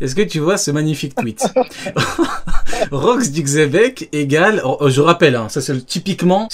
est-ce que tu vois ce magnifique tweet? Rox dit Xebec égale, je rappelle, hein, ça c'est typiquement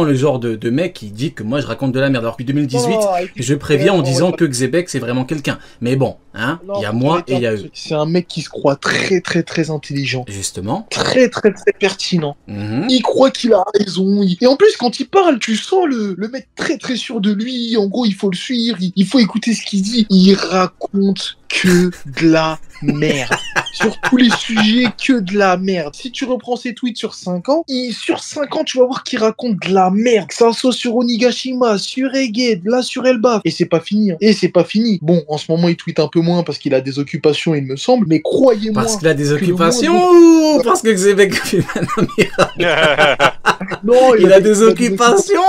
le genre de mec qui dit que moi je raconte de la merde. Alors depuis 2018, je préviens en disant que Xebec c'est vraiment quelqu'un. Mais bon, hein, il y a moi et il y a eux. C'est un mec qui se croit très très très intelligent. Justement. Très très très pertinent. Il croit qu'il a raison. Et en plus quand il parle, tu sens le mec très très sûr de lui. En gros, il faut le suivre, il faut écouter ce qu'il dit. Il raconte que de la merde. Sur tous les sujets, que de la merde. Si tu reprends ses tweets sur 5 ans, sur 5 ans, tu vas voir qu'il raconte de la merde. Que ça soit sur Onigashima, sur Eged, là sur Elbaf. Et c'est pas fini. Hein. Et c'est pas fini. Bon, en ce moment, il tweet un peu moins parce qu'il a des occupations, il me semble. Mais croyez-moi... Parce qu'il a des occupations ou parce que Xebec fait amiral. Non, il a des occupations.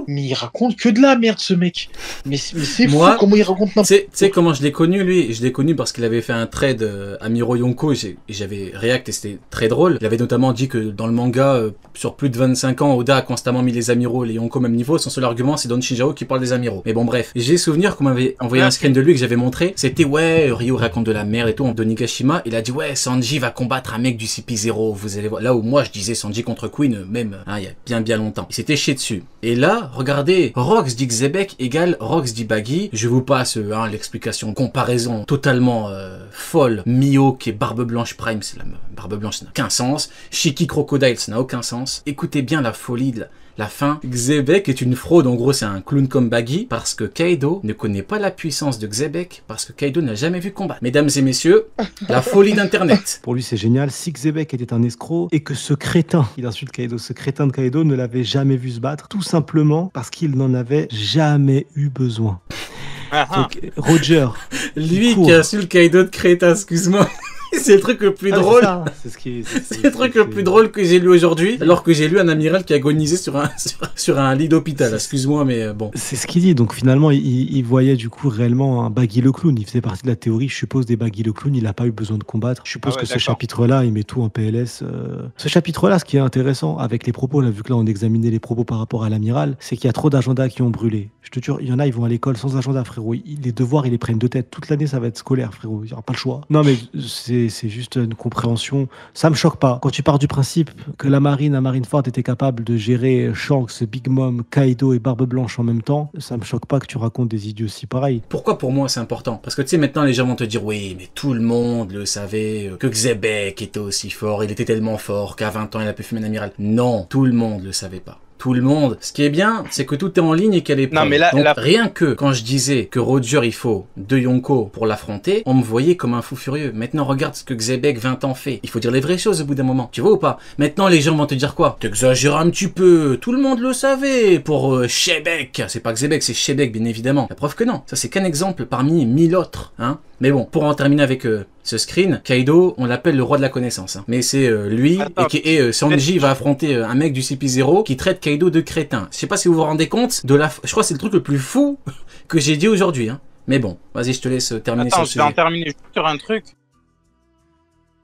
Mais il raconte que de la merde, ce mec. Mais c'est fou comment il raconte n'importe quoi. Tu sais comment je l'ai connu, lui? Je l'ai connu parce qu'il avait fait un trade à Miro Yonko et j'avais react et c'était très drôle. Il avait notamment dit que dans le manga, sur plus de 25 ans, Oda a constamment mis les Amiro et les Yonko au même niveau. Son seul argument, c'est Don Shinjao qui parle des Amiro. Mais bon, bref. J'ai souvenir qu'on m'avait envoyé un screen de lui que j'avais montré. C'était ouais, Ryo raconte de la merde et tout en Onigashima. Il a dit ouais, Sanji va combattre un mec du CP0. Vous allez voir. Là où moi je disais Sanji contre Queen, même hein, il y a bien longtemps. Il s'était chié dessus. Et là, regardez, Rox dit Xebec égale Rox dit Baggy. Je vous passe l'explication, comparaison totalement folle. Mihawk et Barbe Blanche Prime, c'est la Barbe Blanche, ça n'a aucun sens. Shiki Crocodile, ça n'a aucun sens. Écoutez bien la folie de la fin. Xebec est une fraude, en gros c'est un clown comme Baggy, parce que Kaido ne connaît pas la puissance de Xebec, parce que Kaido n'a jamais vu combattre. Mesdames et messieurs, la folie d'internet. Pour lui c'est génial, si Xebec était un escroc, et que ce crétin, il insulte Kaido, ce crétin de Kaido ne l'avait jamais vu se battre, tout simplement parce qu'il n'en avait jamais eu besoin. Donc, Roger. Lui qui insulte Kaido de crétin, excuse-moi. C'est le truc le plus drôle. C'est le truc le plus drôle que j'ai lu aujourd'hui, alors que j'ai lu un amiral qui agonisait sur un lit d'hôpital. Excuse-moi, mais bon. C'est ce qu'il dit. Donc finalement, il voyait du coup réellement un Baggy le clown. Il faisait partie de la théorie, je suppose, des Baggy le clown. Il n'a pas eu besoin de combattre. Je suppose que ce chapitre-là, il met tout en PLS. Ce chapitre-là, ce qui est intéressant avec les propos, là, vu que là on examinait les propos par rapport à l'amiral, c'est qu'il y a trop d'agendas qui ont brûlé. Je te jure, il y en a, ils vont à l'école sans agenda, frérot. Les devoirs, ils les prennent de tête. Toute l'année, ça va être scolaire, frérot. Il n'y aura pas le choix. Non, mais c'est juste une compréhension. Ça me choque pas. Quand tu pars du principe que la marine à Marineford était capable de gérer Shanks, Big Mom, Kaido et Barbe Blanche en même temps, ça me choque pas que tu racontes des idioties pareilles. Pourquoi pour moi c'est important? Parce que tu sais, maintenant les gens vont te dire oui, mais tout le monde le savait, que Xebec était aussi fort, il était tellement fort qu'à 20 ans il a pu fumer un amiral. Non, tout le monde le savait pas. Tout le monde. Ce qui est bien, c'est que tout est en ligne et qu'elle est prête. Donc, rien que quand je disais que Roger, il faut 2 Yonko pour l'affronter, on me voyait comme un fou furieux. Maintenant, regarde ce que Xebec 20 ans fait. Il faut dire les vraies choses au bout d'un moment. Tu vois ou pas? Maintenant, les gens vont te dire quoi? T'exagères un petit peu. Tout le monde le savait pour Shebek. C'est pas Xebec, c'est Shebek, bien évidemment. La preuve que non. Ça, c'est qu'un exemple parmi 1000 autres. Hein. Mais bon, pour en terminer avec ce screen, Kaido, on l'appelle le roi de la connaissance. Hein. Mais c'est lui, et Sanji va affronter un mec du CP0 qui traite Kaido de crétin. Je sais pas si vous vous rendez compte de la... Je crois que c'est le truc le plus fou que j'ai dit aujourd'hui. Hein. Mais bon, vas-y, je te laisse terminer sur le sujet. Je vais en terminer juste sur un truc.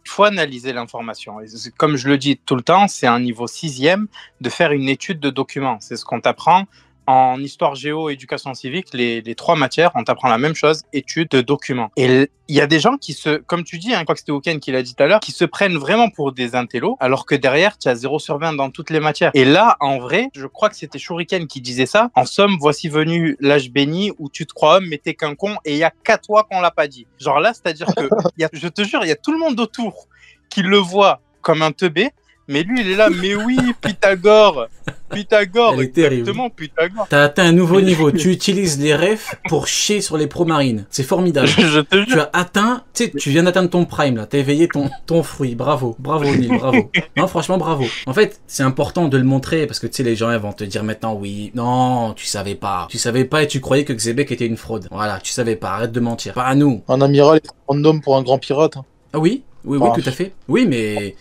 Il faut analyser l'information. Comme je le dis tout le temps, c'est un niveau 6e de faire une étude de documents. C'est ce qu'on t'apprend. En histoire géo, éducation civique, les 3 matières, on t'apprend la même chose, étude de documents. Et il y a des gens qui comme tu dis, hein, je crois que c'était Oken qui l'a dit tout à l'heure, qui se prennent vraiment pour des intellos, alors que derrière, tu as 0 sur 20 dans toutes les matières. Et là, en vrai, je crois que c'était Shuriken qui disait ça. En somme, voici venu l'âge béni où tu te crois homme, mais t'es qu'un con, et il y a qu'à toi qu'on l'a pas dit. Genre là, c'est-à-dire que, je te jure, il y a tout le monde autour qui le voit comme un teubé, mais lui, il est là, mais oui, Pythagore, exactement, Pythagore. T'as atteint un nouveau niveau. Tu utilises les refs pour chier sur les pro-marines. C'est formidable. Je te jure. Tu as atteint, tu sais, tu viens d'atteindre ton prime, là. T'as éveillé ton fruit. Bravo. Bravo, Neil, bravo. Non, franchement, bravo. En fait, c'est important de le montrer parce que, tu sais, les gens, ils vont te dire maintenant, oui, non, tu savais pas. Tu savais pas et tu croyais que Xebec était une fraude. Voilà, tu savais pas. Arrête de mentir. Pas à nous. Un amiral est random pour un grand pirate. Hein. Ah oui? Oui, tout à fait. Oui, mais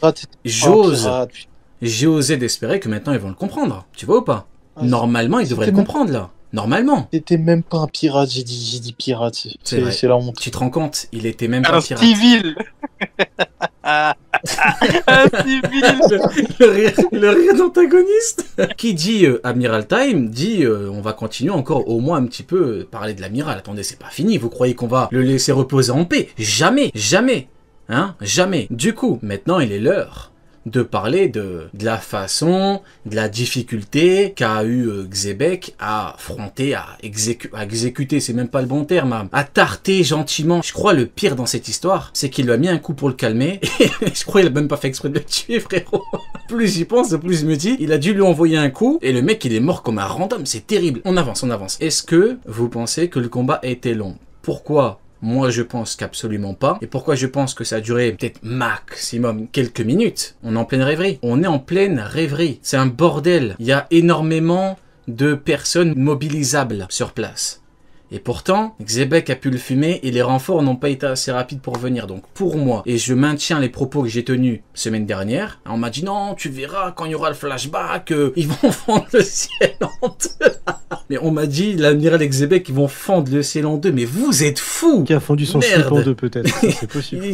j'ai osé d'espérer que maintenant ils vont le comprendre. Tu vois ou pas? Normalement, ils devraient le comprendre là. Normalement. C'était même pas un pirate, j'ai dit pirate. C'est la honte. Tu te rends compte? Il était même pas un pirate. Civil. Le rire d'antagoniste. Qui dit Amiral Time, dit on va continuer encore au moins un petit peu parler de l'amiral. Attendez, c'est pas fini, vous croyez qu'on va le laisser reposer en paix? Jamais, jamais, hein, jamais. Du coup, maintenant il est l'heure de parler de la façon, de la difficulté qu'a eu Xebec à affronter, à exécuter, c'est même pas le bon terme, à tarter gentiment. Je crois le pire dans cette histoire, c'est qu'il lui a mis un coup pour le calmer, et je crois qu'il a même pas fait exprès de le tuer, frérot. Plus j'y pense, plus je me dis, il a dû lui envoyer un coup, et le mec il est mort comme un random, c'est terrible. On avance, on avance. Est-ce que vous pensez que le combat a été long? Pourquoi? Moi, je pense qu'absolument pas. Et pourquoi je pense que ça a duré peut-être maximum quelques minutes? On est en pleine rêverie. On est en pleine rêverie. C'est un bordel. Il y a énormément de personnes mobilisables sur place. Et pourtant, Xebec a pu le fumer et les renforts n'ont pas été assez rapides pour venir. Donc pour moi, et je maintiens les propos que j'ai tenus semaine dernière, on m'a dit non, tu verras quand il y aura le flashback, ils vont fendre le ciel en deux. Mais on m'a dit, l'amiral Xebec, ils vont fendre le ciel en deux. Mais vous êtes fous! Qui a fondu son slip en deux peut-être, c'est possible.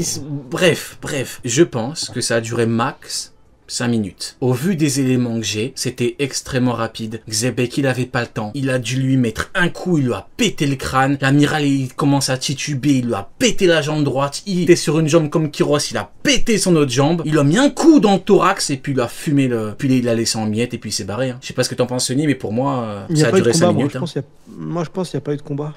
Bref, je pense que ça a duré max 5 minutes. Au vu des éléments que j'ai, c'était extrêmement rapide. Xebec, il avait pas le temps. Il a dû lui mettre un coup, il lui a pété le crâne. L'amiral, il commence à tituber, il lui a pété la jambe droite. Il était sur une jambe comme Kiros, il a pété son autre jambe. Il a mis un coup dans le thorax et puis il a fumé le... Puis il l'a laissé en miettes et puis il s'est barré. Hein. Je sais pas ce que t'en penses, Sony, mais pour moi, ça a duré 5 minutes. Moi, je pense qu'il n'y a pas eu de combat.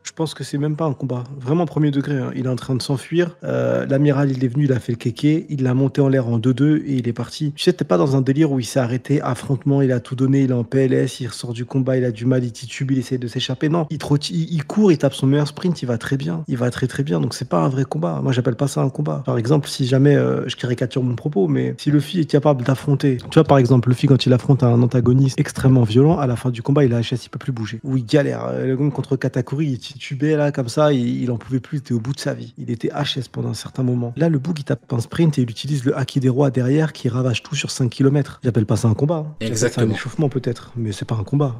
Je pense que c'est même pas un combat. Vraiment premier degré. Hein. Il est en train de s'enfuir. L'amiral, il est venu, il a fait le kéké. Il l'a monté en l'air en 2-2 et il est parti. Tu sais, t'es pas dans un délire où il s'est arrêté, affrontement, il a tout donné, il est en PLS, il ressort du combat, il a du mal, il titube, il essaie de s'échapper. Non, il court, il tape son meilleur sprint, il va très bien. Il va très très bien. Donc c'est pas un vrai combat. Moi, j'appelle pas ça un combat. Par exemple, si jamais, je caricature mon propos, mais si Luffy est capable d'affronter, tu vois, par exemple, Luffy, quand il affronte un antagoniste extrêmement violent, à la fin du combat, il a HS, il peut plus bouger. Ou il galère. Le gars contre Katakuri, il titubait là, comme ça, il en pouvait plus, il était au bout de sa vie. Il était HS pendant un certain moment. Là, le bouc, il tape un sprint et il utilise le haki des rois derrière qui ravage tout sur 5 km. J'appelle pas ça un combat. Hein. Exactement. C'est un échauffement peut-être, mais c'est pas un combat.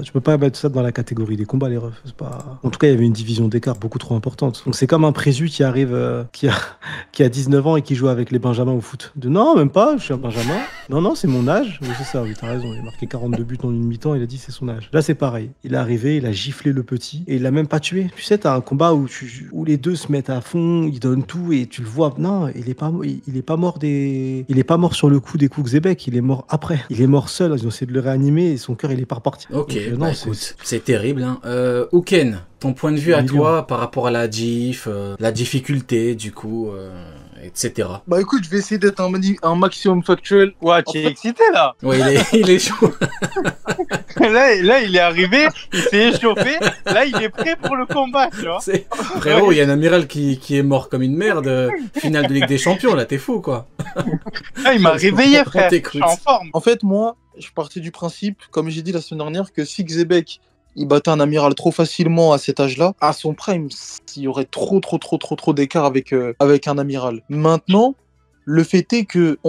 Tu peux pas mettre ça dans la catégorie des combats, les refs. En tout cas, il y avait une division d'écart beaucoup trop importante. Donc c'est comme un présu qui arrive, qui a 19 ans et qui joue avec les Benjamins au foot. Non, même pas, je suis un Benjamin. Non, c'est mon âge. Oui, c'est ça, oui, t'as raison. Il a marqué 42 buts en une mi-temps, il a dit c'est son âge. Là, c'est pareil. Il est arrivé, il a giflé le petit et il l'a même pas tué. Tu sais, t'as un combat où les deux se mettent à fond, ils donnent tout et tu le vois. Non, il est pas mort sur le coup des coups Xebec, il est mort après. Il est mort seul, ils ont essayé de le réanimer et son cœur il est pas reparti. Ok, donc, non, écoute, c'est terrible. Hein. Uken, ton point de vue à toi par rapport à la diff, la difficulté du coup, etc. Bah écoute, je vais essayer d'être un maximum factuel. Ouais, tu es excité là. Ouais, il est chaud. là, il est arrivé, il s'est échauffé. Là, il est prêt pour le combat, tu vois. Frérot, il y a un amiral qui est mort comme une merde. Finale de Ligue des Champions, là, t'es fou, quoi. Ah, il m'a réveillé, frère. Je suis en forme. En fait, moi, je partais du principe, comme j'ai dit la semaine dernière, que si Xebec il battait un amiral trop facilement à cet âge-là, à son prime, il y aurait trop d'écart avec un amiral. Maintenant, le fait est que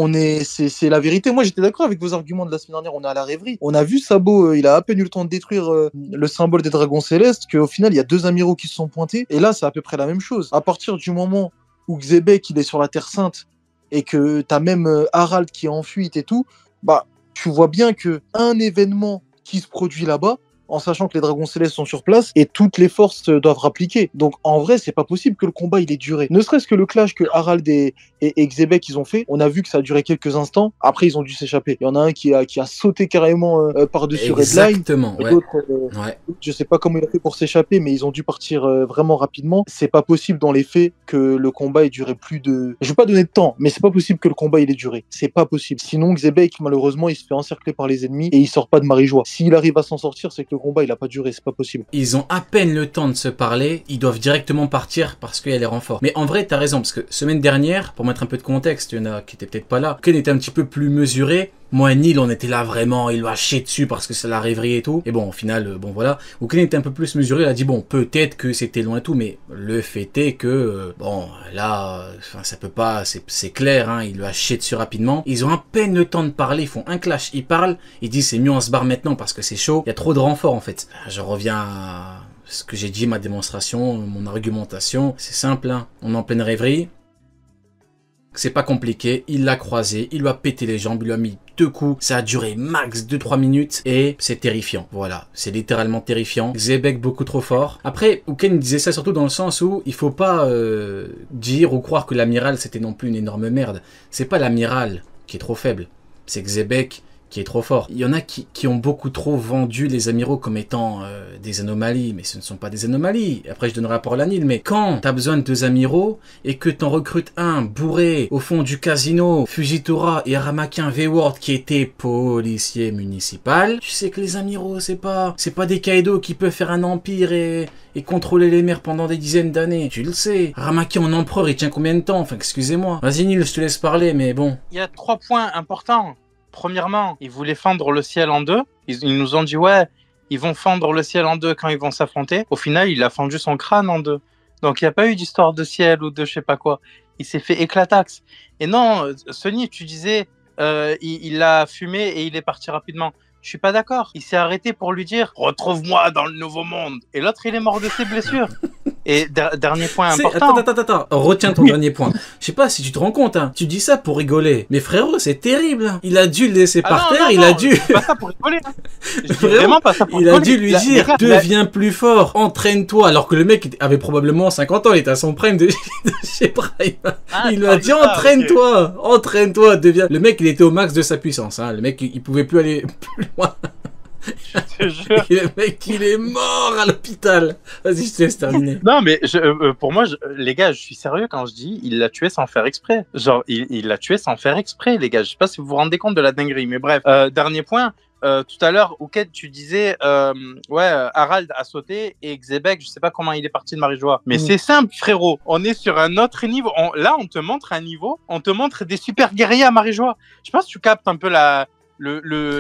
c'est la vérité. Moi, j'étais d'accord avec vos arguments de la semaine dernière. On est à la rêverie. On a vu Sabo, il a à peine eu le temps de détruire le symbole des dragons célestes, qu'au final, il y a 2 amiraux qui se sont pointés. Et là, c'est à peu près la même chose. À partir du moment où Xebec, il est sur la Terre Sainte et que t'as même Harald qui est en fuite et tout, bah, tu vois bien que un événement qui se produit là-bas, en sachant que les dragons célestes sont sur place et toutes les forces doivent rappliquer. Donc en vrai, c'est pas possible que le combat il ait duré. Ne serait-ce que le clash que Harald et Xebec ils ont fait, on a vu que ça a duré quelques instants. Après, ils ont dû s'échapper. Il y en a un qui a sauté carrément par-dessus Redline. Exactement, ouais. Ouais. Je sais pas comment il a fait pour s'échapper, mais ils ont dû partir vraiment rapidement. C'est pas possible dans les faits que le combat ait duré plus de... Je vais pas donner de temps, mais c'est pas possible que le combat il ait duré. C'est pas possible. Sinon, Xebec, malheureusement, il se fait encercler par les ennemis et il sort pas de Marie-Joie. S'il arrive à s'en sortir, c'est que le combat il a pas duré, c'est pas possible. Ils ont à peine le temps de se parler, ils doivent directement partir parce qu'il y a les renforts. Mais en vrai, t'as raison, parce que semaine dernière, pour mettre un peu de contexte, il y en a qui étaient peut-être pas là, Ken était un petit peu plus mesuré. Moi et Neil, on était là vraiment, il lui a chié dessus parce que c'est la rêverie et tout. Et bon, au final, bon voilà. Ken était un peu plus mesuré, il a dit bon, peut-être que c'était loin et tout, mais le fait est que, bon, là, ça peut pas, c'est clair, hein, il lui a chié dessus rapidement. Ils ont à peine le temps de parler, ils font un clash, ils parlent, ils disent c'est mieux on se barre maintenant parce que c'est chaud. Il y a trop de renforts en fait. Je reviens à ce que j'ai dit, ma démonstration, mon argumentation. C'est simple, hein. On est en pleine rêverie. c'est pas compliqué, il l'a croisé, il lui a pété les jambes, il lui a mis 2 coups, ça a duré max 2-3 minutes et c'est terrifiant. Voilà, c'est littéralement terrifiant. Xebec beaucoup trop fort. Après, Uken disait ça surtout dans le sens où il faut pas dire ou croire que l'amiral c'était non plus une énorme merde. C'est pas l'amiral qui est trop faible, c'est Xebec qui est trop fort. Il y en a qui ont beaucoup trop vendu les amiraux comme étant des anomalies, mais ce ne sont pas des anomalies. Après, je donnerai rapport à l'anil, mais quand t'as besoin de 2 amiraux et que t'en recrutes un bourré au fond du casino, Fujitora et Aramakin V-Ward qui étaient policiers municipaux, tu sais que les amiraux, c'est pas des Kaido qui peuvent faire un empire et contrôler les mers pendant des dizaines d'années. Tu le sais. Aramakin en empereur, il tient combien de temps? Enfin, excusez-moi. Vas-y, Nil, je te laisse parler, mais bon. Il y a 3 points importants. Premièrement, ils voulaient fendre le ciel en 2. Ils nous ont dit, ouais, ils vont fendre le ciel en 2 quand ils vont s'affronter. Au final, il a fendu son crâne en 2. Donc, il n'y a pas eu d'histoire de ciel ou de je sais pas quoi. Il s'est fait éclataxe. Et non, Sony, tu disais, il a fumé et il est parti rapidement. Je suis pas d'accord. Il s'est arrêté pour lui dire, retrouve-moi dans le nouveau monde. Et l'autre, il est mort de ses blessures. Et dernier point important. Attends, retiens ton dernier point. Je sais pas si tu te rends compte, hein. Tu dis ça pour rigoler. Mais frérot, c'est terrible. Il a dû le laisser par terre, il a dû... C'est pas ça pour rigoler. Hein. Vraiment pas ça pour rigoler. Il a dû lui dire, deviens plus fort, entraîne-toi. Alors que le mec avait probablement 50 ans, il était à son prime de chez Prime. Il lui a dit, entraîne-toi, deviens... Le mec, il était au max de sa puissance, hein. Le mec, il pouvait plus aller plus loin. Je te jure. Le mec, il est mort à l'hôpital. Vas-y, je te laisse terminer. Non, mais pour moi, les gars, je suis sérieux quand je dis il l'a tué sans faire exprès. Genre, il l'a tué sans faire exprès, les gars. Je sais pas si vous vous rendez compte de la dinguerie, mais bref. Dernier point. Tout à l'heure, Ouket, tu disais, Harald a sauté et Xebec, je sais pas comment il est parti de Marie-Joie. Mais c'est simple, frérot. On est sur un autre niveau. Là, on te montre un niveau. On te montre des super guerriers à Marie-Joie. Je sais pas si tu captes un peu la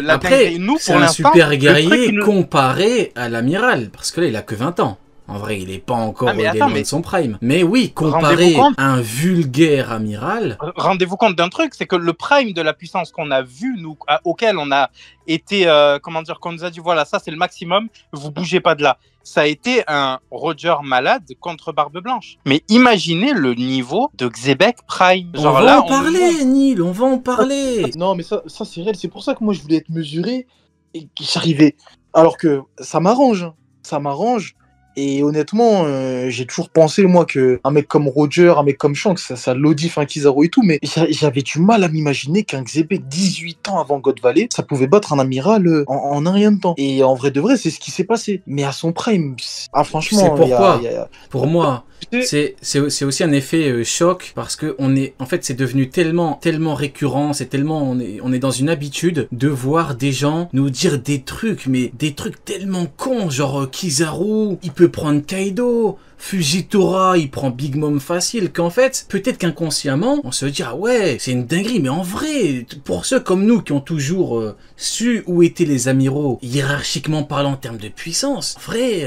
Après, nous, c'est un super guerrier comparé à l'amiral, parce que là, il a que 20 ans. En vrai, il est pas encore loin de son prime. Mais oui, comparé à un vulgaire amiral... Rendez-vous compte d'un truc, c'est que le prime de la puissance qu'on a vu, nous, auquel on a été, qu'on nous a dit, voilà, ça c'est le maximum, vous bougez pas de là. Ça a été un Roger malade contre Barbe Blanche. Mais imaginez le niveau de Xebec Prime. Genre, on va en parler, Nil, on va en parler. Non, mais ça c'est réel. C'est pour ça que moi, je voulais être mesuré et que j'arrivais. Alors que ça m'arrange. Ça m'arrange. Et honnêtement, j'ai toujours pensé, moi, qu'un mec comme Roger, un mec comme Shanks, ça l'audif un Kizaru et tout, mais j'avais du mal à m'imaginer qu'un Xebec 18 ans avant God Valley, ça pouvait battre un amiral en un rien de temps. Et en vrai de vrai, c'est ce qui s'est passé. Mais à son prime, franchement... C'est pourquoi Pour moi, c'est aussi un effet choc, parce que en fait, c'est devenu tellement récurrent, on est dans une habitude de voir des gens nous dire des trucs, mais des trucs tellement cons, genre Kizaru, il peut prendre Kaido, Fujitora, il prend Big Mom facile, qu'en fait, peut-être qu'inconsciemment, on se dit, ah ouais, c'est une dinguerie, mais en vrai, pour ceux comme nous qui ont toujours su où étaient les amiraux, hiérarchiquement parlant en termes de puissance, en vrai,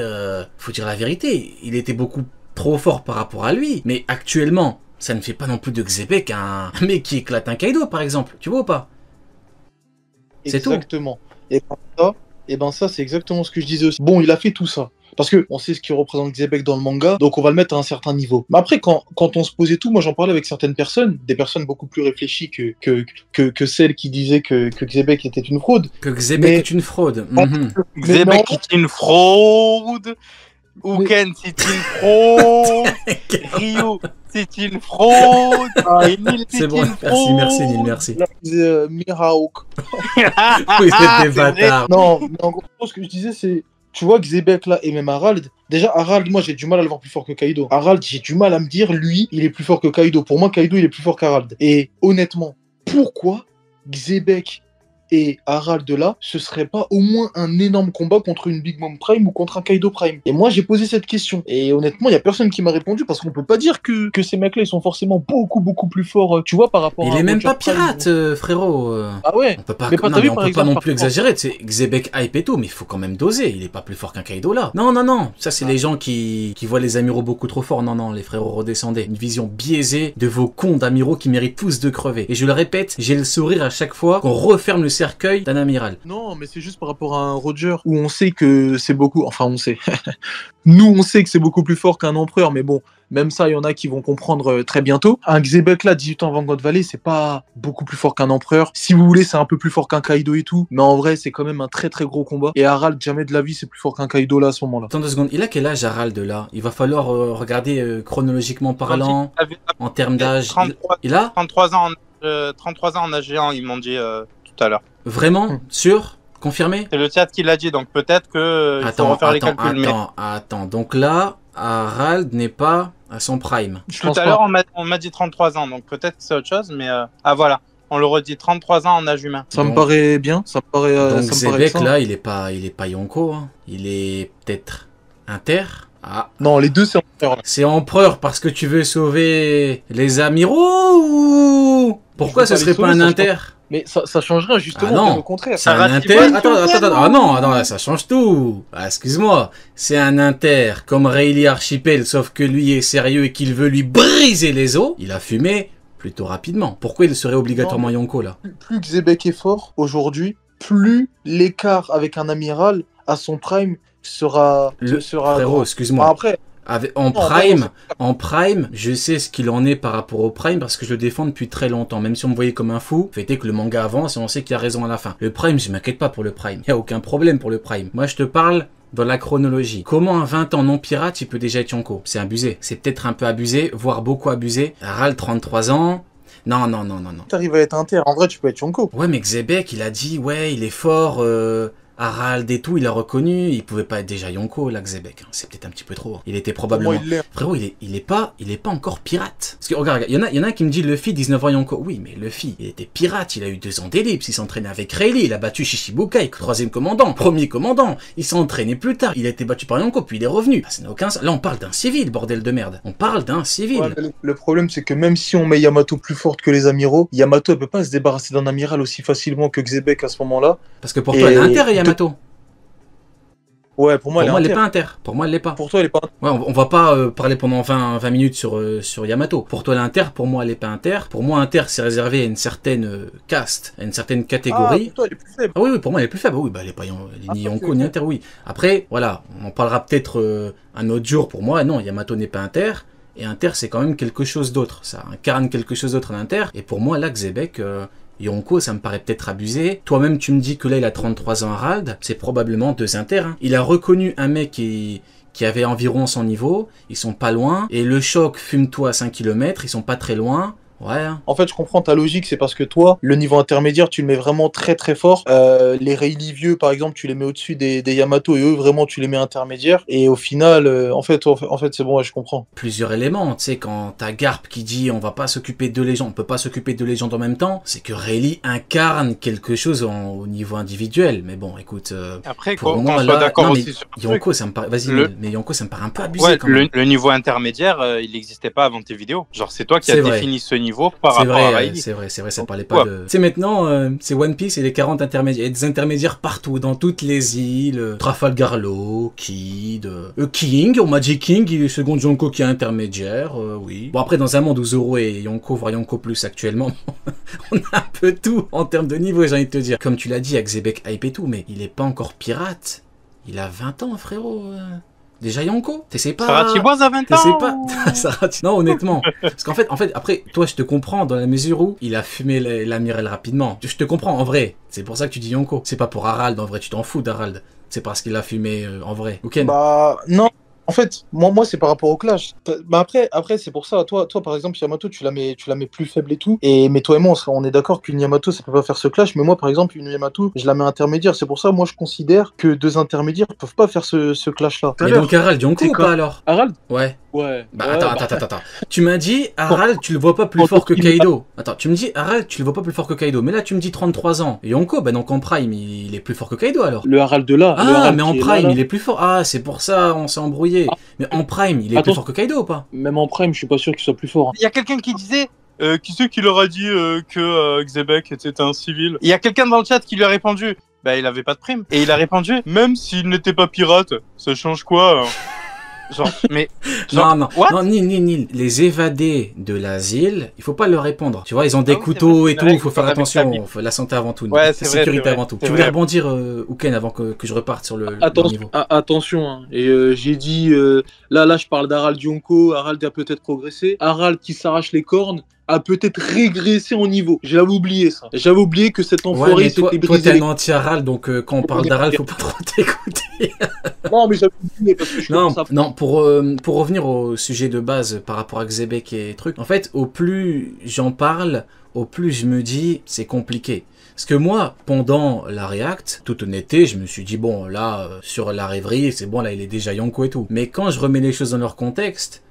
faut dire la vérité, il était beaucoup trop fort par rapport à lui, mais actuellement, ça ne fait pas non plus de Xebec un mec qui éclate un Kaido, par exemple, tu vois ou pas? C'est tout. Exactement. Et ben ça, c'est exactement ce que je disais aussi. Bon, il a fait tout ça. Parce qu'on sait ce qui représente Xebec dans le manga, donc on va le mettre à un certain niveau. Mais après, quand on se posait tout, moi j'en parlais avec certaines personnes, des personnes beaucoup plus réfléchies que celles qui disaient que Xebec était une fraude. Que Xebec est une fraude. Xebec est une fraude. Uken, c'est une fraude. Ryu, c'est une fraude. C'est bon, merci Nil, merci. Mihawk. Oui, c'est des bâtards. Non, mais en gros, ce que je disais, c'est... Tu vois, Xebec là, et même Harald. Déjà, Harald, moi j'ai du mal à le voir plus fort que Kaido. Harald, j'ai du mal à me dire, lui, il est plus fort que Kaido. Pour moi, Kaido, il est plus fort qu'Harald. Et honnêtement, pourquoi Xebec et Harald là, ce serait pas au moins un énorme combat contre une Big Mom Prime ou contre un Kaido Prime? Et moi j'ai posé cette question. Et honnêtement, il y a personne qui m'a répondu parce qu'on peut pas dire que ces mecs-là ils sont forcément beaucoup plus forts, tu vois, par rapport à... Il est même pas pirate, frérot. Ah ouais. On peut pas, on peut pas non plus exagérer. C'est Xebec hype et tout, mais il faut quand même doser. Il est pas plus fort qu'un Kaido là. Non. Ça c'est les gens qui voient les amiraux beaucoup trop forts. Non, les frérots, redescendez. Une vision biaisée de vos cons d'amiraux qui méritent tous de crever. Et je le répète, j'ai le sourire à chaque fois qu'on referme le cercueil d'un amiral. Non, mais c'est juste par rapport à un Roger où on sait que c'est beaucoup. Enfin, on sait. Nous, on sait que c'est beaucoup plus fort qu'un empereur, mais bon, même ça, il y en a qui vont comprendre très bientôt. Un Xebec là, 18 ans avant God Valley, c'est pas beaucoup plus fort qu'un empereur. Si vous voulez, c'est un peu plus fort qu'un Kaido et tout, mais en vrai, c'est quand même un très très gros combat. Et Harald, jamais de la vie, c'est plus fort qu'un Kaido là à ce moment-là. Attends 2 secondes, il a quel âge Harald là? Il va falloir regarder chronologiquement parlant, en termes d'âge. Il a 33 ans, 33 ans en âge géant, ils m'ont dit tout à l'heure. Vraiment? Sûr? Confirmé? C'est le chat qui l'a dit, donc peut-être que il faut refaire les calculs. Attends, donc là, Harald n'est pas à son prime. Tout à l'heure, on m'a dit 33 ans, donc peut-être que c'est autre chose, mais ah voilà, on le redit, 33 ans en âge humain. Ça me paraît bien, ça me paraît. Donc Xebec là, il est pas Yonko, hein. Il est peut-être inter. Ah. Non, les deux c'est empereur. C'est empereur parce que tu veux sauver les amiraux ou pourquoi ce serait pas un inter? Mais ça changerait justement, au contraire. C'est un inter. Attends. Ah non, ça change tout. Ah, excuse-moi. C'est un inter comme Rayleigh Archipel, sauf que lui est sérieux et qu'il veut lui briser les os. Il a fumé plutôt rapidement. Pourquoi il serait obligatoirement Yonko là? Plus Xebec est fort aujourd'hui, plus l'écart avec un amiral à son prime sera. Frérot, excuse-moi. Après. En prime, je sais ce qu'il en est par rapport au prime parce que je le défends depuis très longtemps. Même si on me voyait comme un fou, fait que le manga avance et on sait qu'il a raison à la fin. Le prime, je m'inquiète pas pour le prime. Il y a aucun problème pour le prime. Moi, je te parle dans la chronologie. Comment un 20 ans non pirate, il peut déjà être Yonko? C'est abusé. C'est peut-être un peu abusé, voire beaucoup abusé. Harald, 33 ans. Non. T'arrives à être inter. En vrai, tu peux être Yonko. Ouais, mais Xebec, il a dit, ouais, il est fort. Harald et tout, il a reconnu, il pouvait pas être déjà Yonko, là, Xebec. C'est peut-être un petit peu trop. Il était probablement... Frérot, il est pas encore pirate. Parce que, regarde, il y en a qui me disent Luffy, 19 ans Yonko. Oui, mais Luffy, il était pirate, il a eu 2 ans d'ellipse, il s'entraînait avec Rayleigh, il a battu Shishibukai, 3e commandant, 1er commandant. Il s'est entraîné plus tard, il a été battu par Yonko, puis il est revenu. Ça n'a aucun sens. Là, on parle d'un civil, bordel de merde. On parle d'un civil. Ouais, le problème, c'est que même si on met Yamato plus forte que les amiraux, Yamato, elle peut pas se débarrasser d'un amiral aussi facilement que Xebec à ce moment-là. Parce que pour toi, elle a intérêt, Yamato. Ouais, pour moi, elle est pas inter. Pour moi, elle l'est pas. Pour toi, elle est pas. Ouais, on va pas parler pendant 20 minutes sur Yamato. Pour toi, elle est inter. Pour moi, elle est pas inter. Pour moi, inter, c'est réservé à une certaine caste, à une certaine catégorie. Pour toi, elle est plus faible. Ah oui, pour moi, elle est plus faible. Oui, bah, elle est pas ni Yonko ni inter, oui. Après, voilà, on en parlera peut-être un autre jour. Pour moi, non, Yamato n'est pas inter. Et inter, c'est quand même quelque chose d'autre. Ça incarne quelque chose d'autre en inter. Et pour moi, là, Xebec... Yonko, ça me paraît peut-être abusé. Toi-même, tu me dis que là, il a 33 ans, Harald. C'est probablement 2 inter. Hein. Il a reconnu un mec qui avait environ son niveau. Ils sont pas loin. Et le choc, fume-toi à 5 km. Ils sont pas très loin. Ouais. En fait, je comprends ta logique, c'est parce que toi, le niveau intermédiaire, tu le mets vraiment très très fort. Les Rayleigh vieux, par exemple, tu les mets au-dessus des Yamato et eux, vraiment, tu les mets intermédiaires. Et au final, en fait, c'est bon, ouais, je comprends. Plusieurs éléments, tu sais, quand t'as Garp qui dit on va pas s'occuper de légendes, on peut pas s'occuper de légendes en même temps, c'est que Rayleigh incarne quelque chose au niveau individuel. Mais bon, écoute, après, pour qu'on moi, soit là, d'accord non, aussi sur Yonko, ça me paraît, vas-y, mais Yonko, ça me paraît un peu abusé ouais, quand même. Le niveau intermédiaire, il n'existait pas avant tes vidéos. Genre, c'est toi qui as défini ce niveau par rapport à Rayleigh. C'est vrai, ça parlait pas de... Tu sais, maintenant, c'est One Piece et les 40 intermédiaires. Il y a des intermédiaires partout, dans toutes les îles. Trafalgar Law, Kid, King, on m'a dit King, il est second Yonko qui est intermédiaire, oui. Bon, après, dans un monde où Zoro et Yonko, voire Yonko plus actuellement, on a un peu tout en termes de niveau, j'ai envie de te dire. Comme tu l'as dit, Xebec hype et tout, mais il est pas encore pirate. Il a 20 ans, frérot. Déjà Yonko, t'essaies pas... Saratiboise à 20 ans. T'essaies pas... Non, honnêtement. Parce qu'en fait, après, toi, je te comprends dans la mesure où il a fumé l'amiral rapidement. Je te comprends, en vrai. C'est pour ça que tu dis Yonko. C'est pas pour Harald, en vrai, tu t'en fous d'Harald. C'est parce qu'il a fumé en vrai. Ok. Bah, non. En fait, moi c'est par rapport au clash. Bah après c'est pour ça. Toi, par exemple, Yamato, tu la mets plus faible et tout. Mais toi et moi, on est d'accord qu'une Yamato, ça peut pas faire ce clash. Mais moi, par exemple, une Yamato, je la mets intermédiaire. C'est pour ça, moi, je considère que 2 intermédiaires peuvent pas faire ce clash-là. Mais donc Harald, Yonko ou pas alors? Harald? Ouais. Ouais. Bah attends. Tu m'as dit Harald, tu le vois pas plus fort que Kaido. Attends, tu me dis Harald, tu le vois pas plus fort que Kaido. Mais là, tu me dis 33 ans. Et Yonko, bah donc en prime, il est plus fort que Kaido alors. Le Harald de là. Ah, mais en prime, il est plus fort. Ah, c'est pour ça, on s'est embrouillé. Mais en prime, il est plus fort que Kaido ou pas? Même en prime, je suis pas sûr qu'il soit plus fort. Il y a quelqu'un qui disait qui c'est qui leur a dit que Xebec était un civil? Il y a quelqu'un dans le chat qui lui a répondu bah il avait pas de prime. Et il a répondu même s'il n'était pas pirate, ça change quoi? Genre, mais. Genre, non, ni. Les évadés de l'asile, il faut pas leur répondre. Tu vois, ils ont des couteaux et tout, il faut faire attention. La santé avant tout. Ouais, la sécurité avant tout. Tu voulais rebondir, Ouken, avant que je reparte sur le niveau. Attention, hein. Et j'ai dit, là, je parle d'Harald Yonko. Harald a peut-être progressé. Harald qui s'arrache les cornes a peut-être régressé en niveau. J'avais oublié ça. J'avais oublié que cet enfoiré s'était brisé. Toi, t'es un anti-Harald, donc quand on parle d'Harald, faut pas trop t'écouter. Non, mais j'avais oublié parce que je non, pour revenir au sujet de base par rapport à Xebec et trucs, en fait, au plus j'en parle, au plus je me dis, c'est compliqué. Parce que moi, pendant la React, toute honnêteté, je me suis dit, bon, là, sur la rêverie, c'est bon, là, il est déjà Yonko et tout. Mais quand je remets les choses dans leur contexte,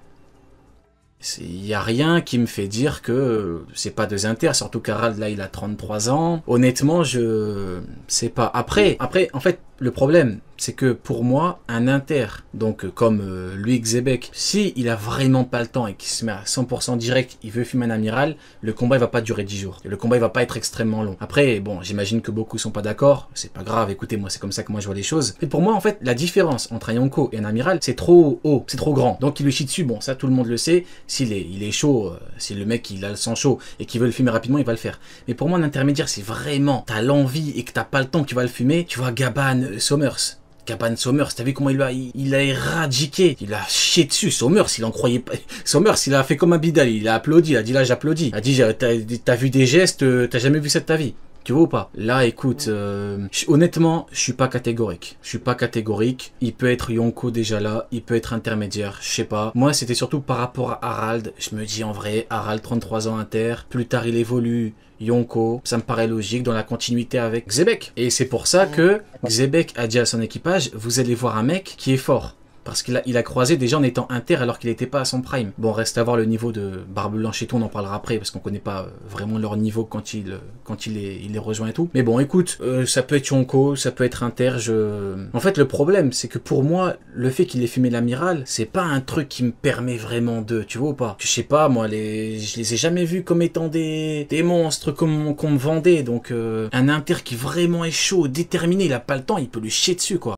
il n'y a rien qui me fait dire que c'est pas deux inters, surtout qu'Harald, là, il a 33 ans. Honnêtement, je sais pas. Après, en fait, le problème, c'est que pour moi, un inter, donc comme lui, Xebec, si il a vraiment pas le temps et qu'il se met à 100% direct, il veut fumer un amiral, le combat il va pas durer 10 jours. Et le combat il va pas être extrêmement long. Après, bon, j'imagine que beaucoup sont pas d'accord, c'est pas grave, écoutez, moi c'est comme ça que moi je vois les choses. Et pour moi, en fait, la différence entre un Yonko et un amiral, c'est trop haut, c'est trop grand. Donc il lui chie dessus, bon, ça tout le monde le sait, s'il est chaud, si le mec il a le sang chaud et qu'il veut le fumer rapidement, il va le faire. Mais pour moi, un intermédiaire, c'est vraiment, t'as l'envie et que t'as pas le temps que tu vas le fumer, tu vois Gaban Sommers. Gaban Sommers, t'as vu comment il a éradiqué, il a chié dessus. Sommers, il en croyait pas. Sommers, il a fait comme un bidal, il a applaudi, il a dit là j'applaudis. Il a dit t'as vu des gestes, t'as jamais vu ça de ta vie. Tu vois ou pas? Là, écoute, honnêtement, je suis pas catégorique. Je suis pas catégorique. Il peut être Yonko déjà là, il peut être intermédiaire, je sais pas. Moi, c'était surtout par rapport à Harald. Je me dis en vrai, Harald, 33 ans inter. Plus tard, il évolue. Yonko, ça me paraît logique dans la continuité avec Xebec. Et c'est pour ça que Xebec a dit à son équipage, vous allez voir un mec qui est fort. Parce qu'il a croisé déjà en étant inter alors qu'il n'était pas à son prime. Bon, reste à voir le niveau de Barbe Blanche et tout, on en parlera après parce qu'on connaît pas vraiment leur niveau quand il les rejoint et tout. Mais bon, écoute, ça peut être Yonko, ça peut être inter. En fait, le problème, c'est que pour moi, le fait qu'il ait fumé l'amiral, c'est pas un truc qui me permet vraiment de, tu vois ou pas? Je sais pas, moi, je les ai jamais vus comme étant des monstres qu'on me vendait. Donc, un inter qui vraiment est chaud, déterminé, il a pas le temps, il peut lui chier dessus, quoi.